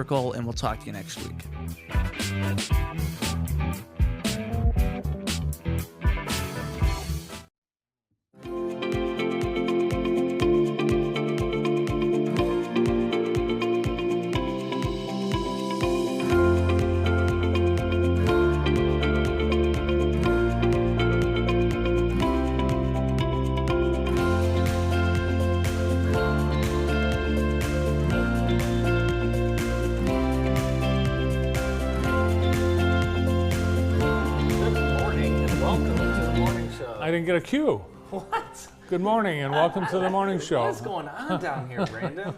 Circle, and we'll talk to you next week. I didn't get a cue. What? Good morning and welcome to the morning show. What is going on down here, Brandon?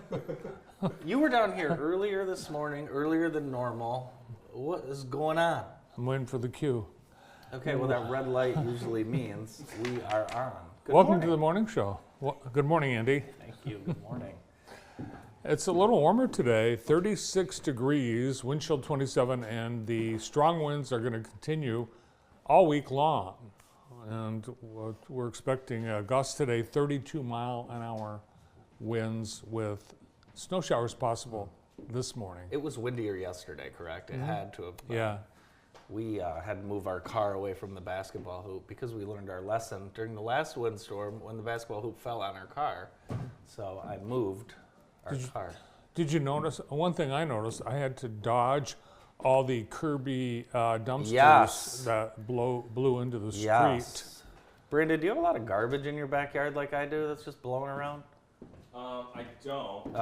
You were down here earlier this morning, earlier than normal. What is going on? I'm waiting for the cue. Okay, well, that red light usually means we are on. Welcome to the morning show. Good morning, Andy. Thank you. Good morning. It's a little warmer today, 36 degrees, wind chill 27, and the strong winds are going to continue all week long. And we're expecting gusts today, 32-mile-an-hour winds with snow showers possible this morning. It was windier yesterday, correct? It had to have. Yeah. We had to move our car away from the basketball hoop because we learned our lesson during the last windstorm when the basketball hoop fell on our car. So I moved our car. Did you notice, one thing I noticed, I had to dodge all the Kirby dumpsters that blew into the street. Yes. Brandon, do you have a lot of garbage in your backyard like I do that's just blowing around? I don't.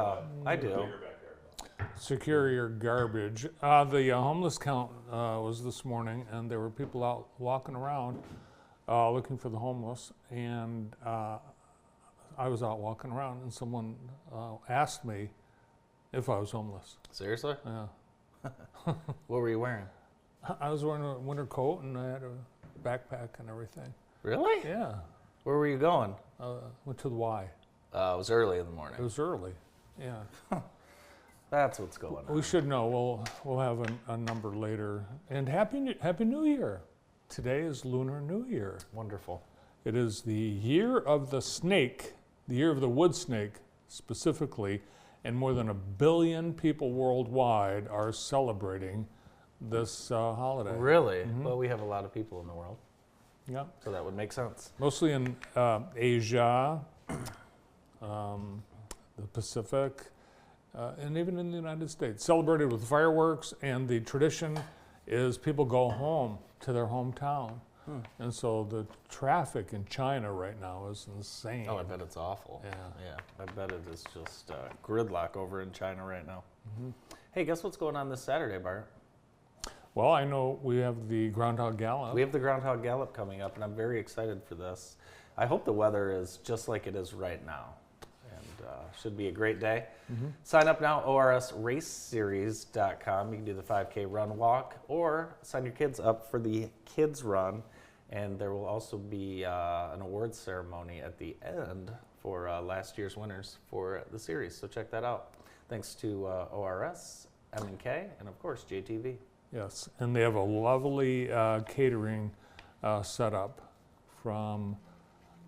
I do. Secure your garbage. The homeless count was this morning, and there were people out walking around looking for the homeless, and I was out walking around, and someone asked me if I was homeless. Seriously? Yeah. What were you wearing? I was wearing a winter coat, and I had a backpack and everything. Really? Yeah. Where were you going? Went to the Y. It was early in the morning. It was early. Yeah. That's what's going on. We should know. We'll have a number later. And Happy New Year. Today is Lunar New Year. Wonderful. It is the year of the snake, the year of the wood snake specifically, and more than 1 billion people worldwide are celebrating this holiday. Really? Well, we have a lot of people in the world, Yeah. so that would make sense. Mostly in Asia, the Pacific, and even in the United States. Celebrated with fireworks, and the tradition is people go home to their hometown. And so the traffic in China right now is insane. Oh, I bet it's awful. Yeah. Yeah, I bet it is just gridlock over in China right now. Hey, guess what's going on this Saturday, Bart? Well, I know we have the Groundhog Gallop. We have the Groundhog Gallop coming up, and I'm very excited for this. I hope the weather is just like it is right now, and should be a great day. Sign up now, orsraceseries.com. You can do the 5K run walk, or sign your kids up for the kids run, and there will also be an awards ceremony at the end for last year's winners for the series, so check that out. Thanks to ORS, M&K, and of course JTV. Yes, and they have a lovely catering setup from,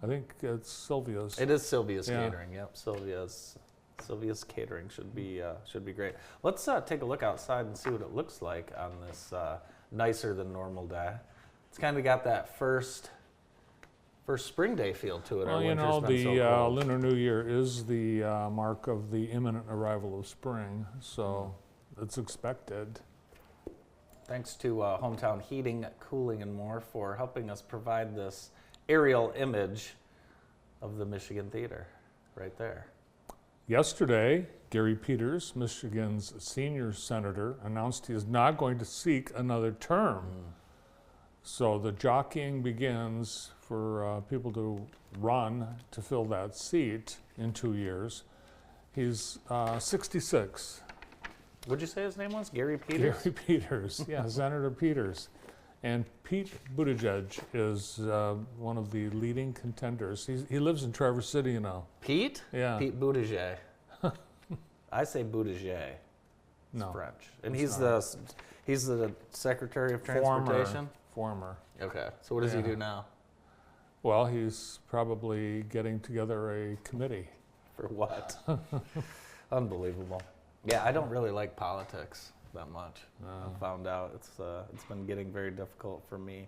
I think it's Sylvia's. It is Sylvia's Yeah. Catering. Yep, Sylvia's Catering should be great. Let's take a look outside and see what it looks like on this nicer than normal day. It's kind of got that first spring day feel to it. Well, you know, the Lunar New Year is the mark of the imminent arrival of spring, so it's expected. Thanks to Hometown Heating, Cooling, and More for helping us provide this aerial image of the Michigan Theater right there. Yesterday, Gary Peters, Michigan's senior senator, announced he is not going to seek another term. So the jockeying begins for people to run to fill that seat in 2 years. He's 66. What'd you say his name was? Gary Peters? Gary Peters, yeah, Senator Peters. And Pete Buttigieg is one of the leading contenders. He lives in Traverse City, you know. Pete? Yeah. Pete Buttigieg. I say Buttigieg. It's No, French. And it's he's the Secretary of Transportation? Former. Okay. So what does he Yeah. do now? Well, he's probably getting together a committee. For what? Unbelievable. Yeah, I don't really like politics that much. I found out it's been getting very difficult for me.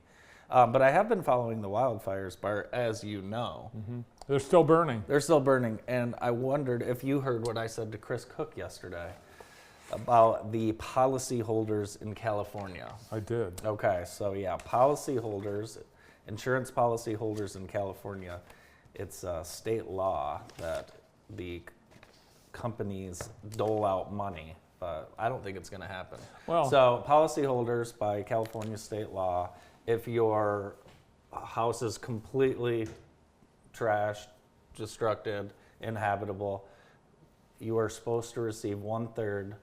But I have been following the wildfires, Bart, as you know. They're still burning. They're still burning, and I wondered if you heard what I said to Chris Cook yesterday about the policyholders in California. I did. Okay, so yeah, policyholders, insurance policyholders in California, it's state law that the companies dole out money, but I don't think it's going to happen. Well- so policyholders by California state law, if your house is completely trashed, destructed, inhabitable, you are supposed to receive $1/3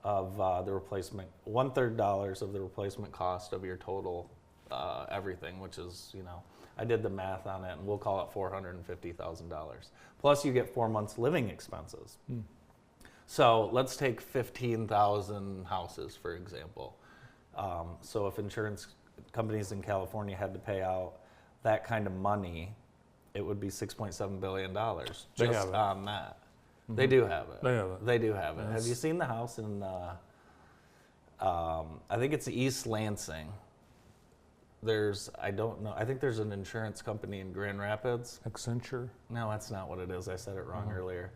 of the replacement, $1/3 of the replacement cost of your total everything, which is, I did the math on it, and we'll call it $450,000. Plus, you get 4 months living expenses. So let's take 15,000 houses, for example. So if insurance companies in California had to pay out that kind of money, it would be $6.7 billion just They have it. on that. They do have it. They have it. They do have it. Yes. Have you seen the house in, I think it's East Lansing. I don't know, I think there's an insurance company in Grand Rapids. Accenture. No, that's not what it is. I said it wrong earlier.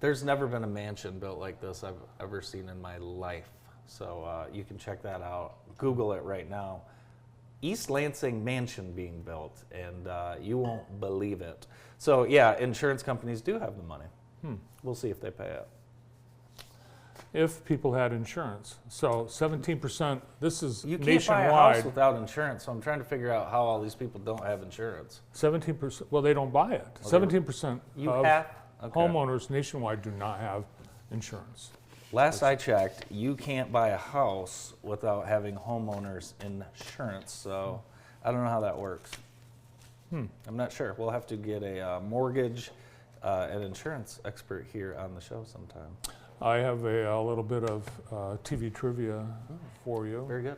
There's never been a mansion built like this I've ever seen in my life. So you can check that out. Google it right now. East Lansing mansion being built, and you won't believe it. So yeah, insurance companies do have the money. We'll see if they pay it. If people had insurance. So 17%, this is You can't buy a house nationwide. without insurance, so I'm trying to figure out how all these people don't have insurance. 17%, well, they don't buy it. 17% You of have okay. homeowners nationwide do not have insurance. Last I checked, you can't buy a house without having homeowners insurance. So I don't know how that works. I'm not sure. We'll have to get a mortgage and insurance expert here on the show sometime. I have a little bit of TV trivia for you. Very good.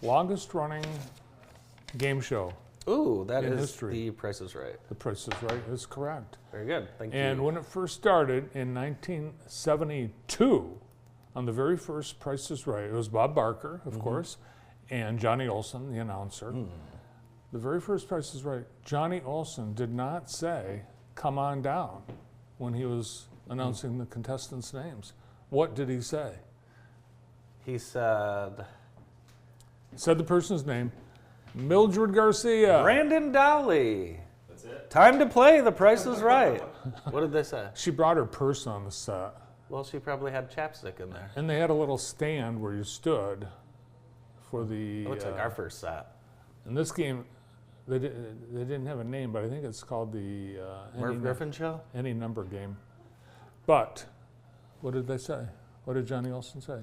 Longest running game show, Ooh, that In is history. The Price is Right. The Price is Right, is correct. Very good. Thank And you. when it first started in 1972, on the very first Price is Right, it was Bob Barker, of course, and Johnny Olson, the announcer. The very first Price is Right, Johnny Olson did not say, "Come on down," when he was announcing the contestants' names. What did he say? He said, He said the person's name, Mildred Garcia. Brandon Dolly. That's it. Time to play. The Price is Right. What did they say? She brought her purse on the set, Well, she probably had chapstick in there. and they had a little stand where you stood for the. It looks like our first set. In this game, they didn't have a name, but I think it's called the Merv Griffin Show? any number game. But what did they say? What did Johnny Olson say?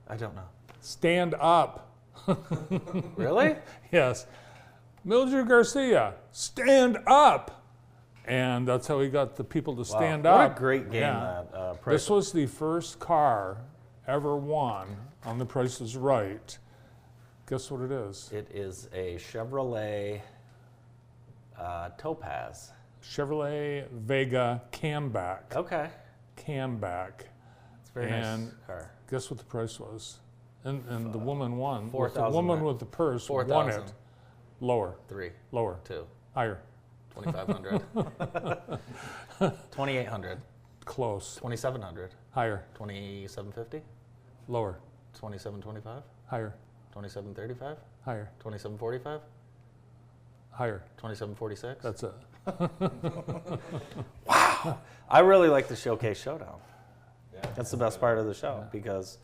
I don't know. Stand up. Really? Yes. Mildred Garcia, stand up. And that's how he got the people to stand Wow. up. What a great game Yeah. that Price. This was the first car ever won on The Price is Right. Guess what it is? It is a Chevrolet Topaz. Chevrolet Vega Camback. Okay. Camback. It's a very And- nice car. Guess what the price was? And the woman won. The 4,000 woman there. with the purse won 4,000. it. Lower. 3, Lower. 2, Higher. 2,500. 2,800. Close. 2,700. Higher. 2,750. Lower. 2,725. Higher. 2,735. Higher. 2,745. Higher. 2,746. That's it. I really like the Showcase Showdown. Yeah. That's the best part of the show because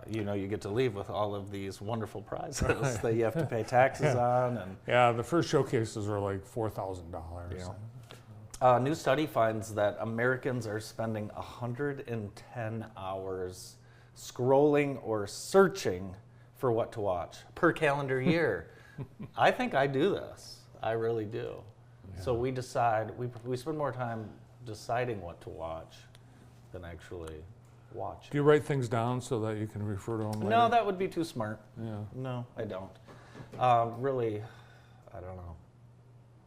you get to leave with all of these wonderful prizes that you have to pay taxes on. And Yeah, the first showcases were like $4,000. Yeah. a new study finds that Americans are spending 110 hours scrolling or searching for what to watch per calendar year. I think I do this. I really do. So we decide, we spend more time deciding what to watch than actually watch. Do you write things down so that you can refer to them later? No, that would be too smart. Yeah. No, I don't. Really, I don't know.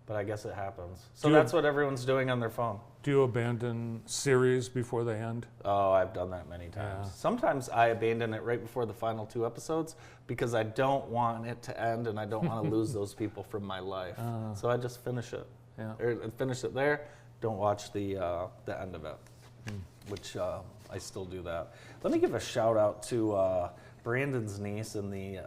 But I guess it happens. So Do you- that's what everyone's doing on their phone. Do you abandon series before they end? Oh, I've done that many times. Yeah. Sometimes I abandon it right before the final 2 episodes because I don't want it to end and I don't want to lose those people from my life. So I just finish it. Yeah. Or finish it there. Don't watch the end of it, which I still do that. Let me give a shout out to Brandon's niece and the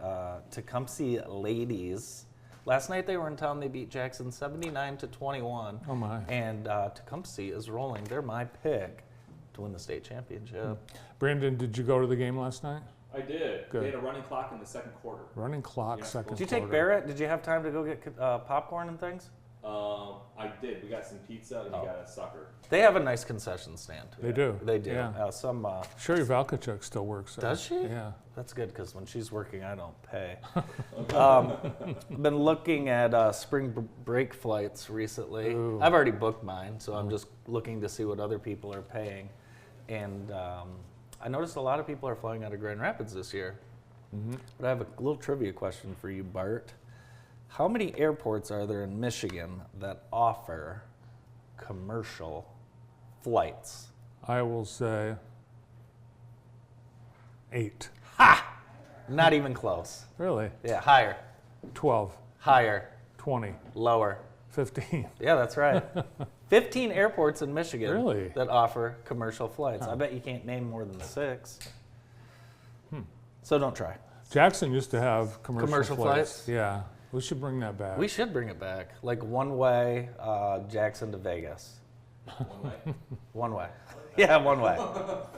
Tecumseh ladies. Last night they were in town. They beat Jackson 79-21. Oh my. And Tecumseh is rolling. They're my pick to win the state championship. Brandon, did you go to the game last night? I did. Good. They had a running clock in the second quarter. Running clock, Yeah, second Did you take quarter. Barrett? Did you have time to go get popcorn and things? I did. We got some pizza and we got a sucker. They have a nice concession stand. They do. They do. Yeah. Sherry Valkachuk still works there. Does she? Yeah. That's good because when she's working, I don't pay. Been looking at spring break flights recently. Ooh. I've already booked mine, so I'm just looking to see what other people are paying. And I noticed a lot of people are flying out of Grand Rapids this year. But I have a little trivia question for you, Bart. How many airports are there in Michigan that offer commercial flights? I will say 8. Not even close. Really? Yeah, higher, 12, higher, 20, lower. 15. Yeah, that's right. 15 airports in Michigan Really? that offer commercial flights. I bet you can't name more than 6. So don't try. Jackson used to have Commercial flights? Yeah. We should bring that back. We should bring it back. Like one way, Jackson to Vegas. One way. One way. Yeah, one way.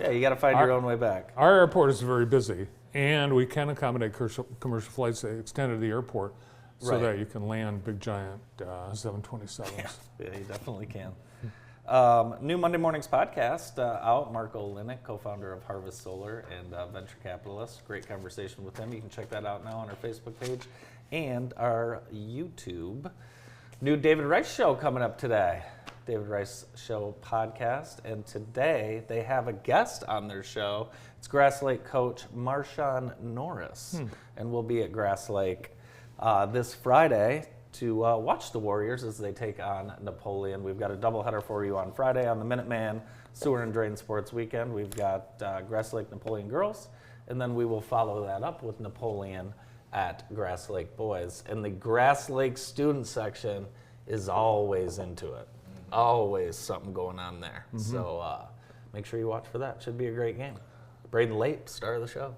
Yeah, you got to find your own way back. Our airport is very busy, and we can accommodate commercial flights that extended the airport so Right. that you can land big giant 727s. Yeah, you definitely can. New Monday Mornings podcast out. Marco Linick, co-founder of Harvest Solar and venture capitalist. Great conversation with him. You can check that out now on our Facebook page and our YouTube. New David Rice show coming up today. David Rice Show podcast. And today they have a guest on their show. It's Grass Lake coach Marshawn Norris. And we'll be at Grass Lake this Friday to watch the Warriors as they take on Napoleon. We've got a doubleheader for you on Friday on the Minuteman Sewer and Drain Sports Weekend. We've got Grass Lake Napoleon Girls, and then we will follow that up with Napoleon at Grass Lake Boys. And the Grass Lake student section is always into it. Always something going on there. So make sure you watch for that. Should be a great game. Braden Lape, star of the show.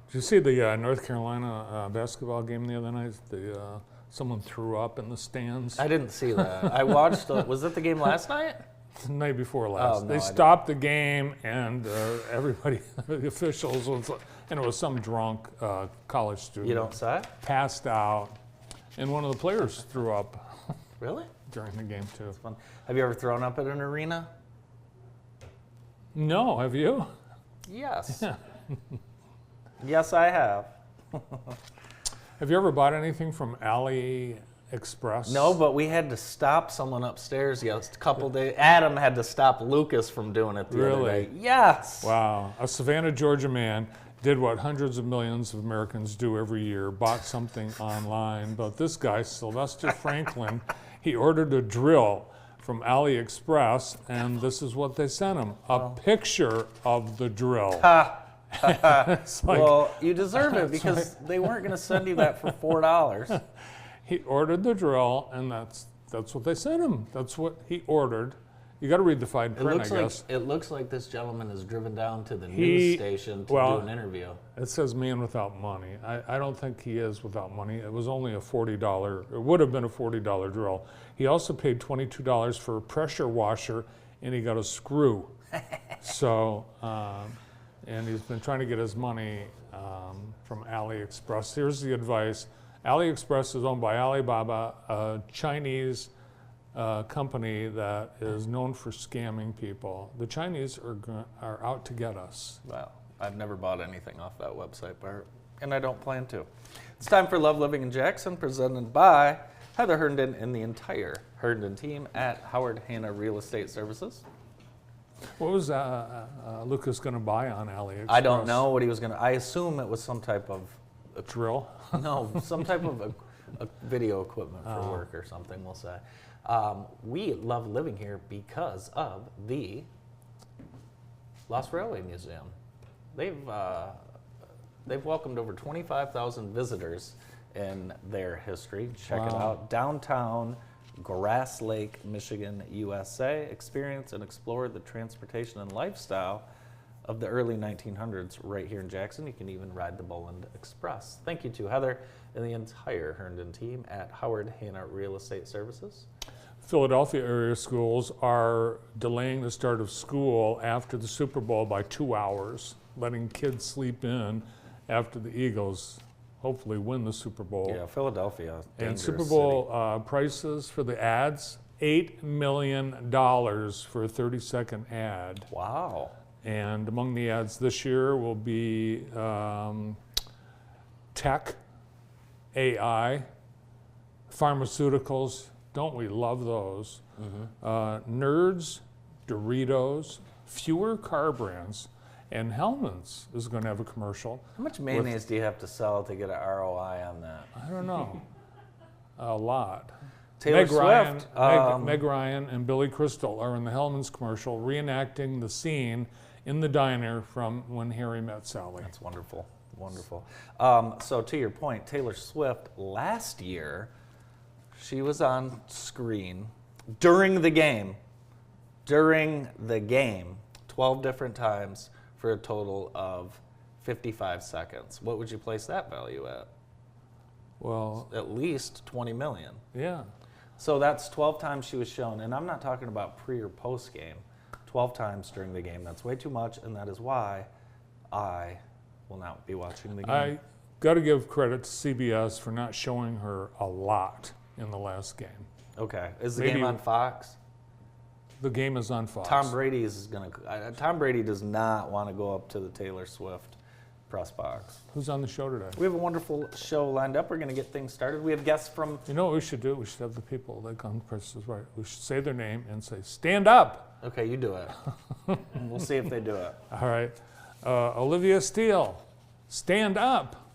Did you see the North Carolina basketball game the other night? Someone threw up in the stands. I didn't see that. I watched, was it the game last night? The night before last. no, They I stopped the game, and everybody, the officials, and it was some drunk college student. You don't say? Passed out, and one of the players threw up Really? during the game too. Fun. Have you ever thrown up at an arena? No, have you? Yes. Yeah. Yes, I have. Have you ever bought anything from AliExpress? No, but we had to stop someone upstairs a couple days. Adam had to stop Lucas from doing it the other Really? day. Yes. Wow. A Savannah, Georgia man did what hundreds of millions of Americans do every year, bought something online. But this guy, Sylvester Franklin, he ordered a drill from AliExpress, and this is what they sent him, a picture of the drill. It's like, Well, you deserve it because they weren't going to send you that for $4. he ordered the drill, and that's what they sent him. That's what he ordered. You got to read the fine print, I guess. It looks like this gentleman is driven down to the He- news station to well, do an interview. It says man without money. I don't think he is without money. It was only a $40, it would have been a $40 drill. He also paid $22 for a pressure washer, and he got a screw. So, and he's been trying to get his money from AliExpress. Here's the advice. AliExpress is owned by Alibaba, a Chinese company that is known for scamming people. The Chinese are out to get us. Well, I've never bought anything off that website, Bart, and I don't plan to. It's time for Love Living in Jackson, presented by Heather Herndon and the entire Herndon team at Howard Hanna Real Estate Services. What was Lucas going to buy on AliExpress? I don't know what he was going to, I assume it was some type of, A drill? no, some type of a video equipment for work or something, we'll say. We love living here because of the Lost Railway Museum. They've welcomed over 25,000 visitors in their history. Check it Wow. out. Downtown Grass Lake, Michigan, USA. Experience and explore the transportation and lifestyle of the early 1900s right here in Jackson. You can even ride the Boland Express. Thank you to Heather and the entire Herndon team at Howard Hanna Real Estate Services. Philadelphia area schools are delaying the start of school after the Super Bowl by 2 hours, letting kids sleep in after the Eagles hopefully win the Super Bowl. Yeah, Philadelphia. And dangerous Super city. Bowl prices for the ads, $8 million for a 30-second ad. Wow. And among the ads this year will be tech, AI, pharmaceuticals. Don't we love those? Nerds, Doritos, fewer car brands, and Hellman's is going to have a commercial. How much mayonnaise do you have to sell to get an ROI on that? I don't know. A lot. Taylor Meg Swift. Meg Ryan and Billy Crystal are in the Hellman's commercial reenacting the scene in the diner from When Harry Met Sally. That's wonderful. Wonderful. So to your point, Taylor Swift, last year, she was on screen during the game, 12 different times for a total of 55 seconds. What would you place that value at? Well, At least 20 million. yeah. So that's 12 times she was shown, and I'm not talking about pre or post game. 12 times during the game. That's way too much, and that is why I will not be watching the game. I got to give credit to CBS for not showing her a lot in the last game. Okay. Is the Maybe- game on Fox? The game is on Fox. Tom Brady does not want to go up to the Taylor Swift press box. Who's on the show today? We have a wonderful show lined up. We're going to get things started. We have guests from. You know what we should do? We should have the people that come to Price is Right. We should say their name and say, stand up. Okay, you do it. And we'll see if they do it. All right. Olivia Steele, stand up.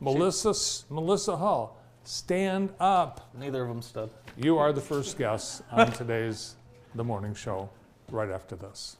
Melissa Hull, stand up. Neither of them stood. You are the first guest on today's The Morning Show right after this.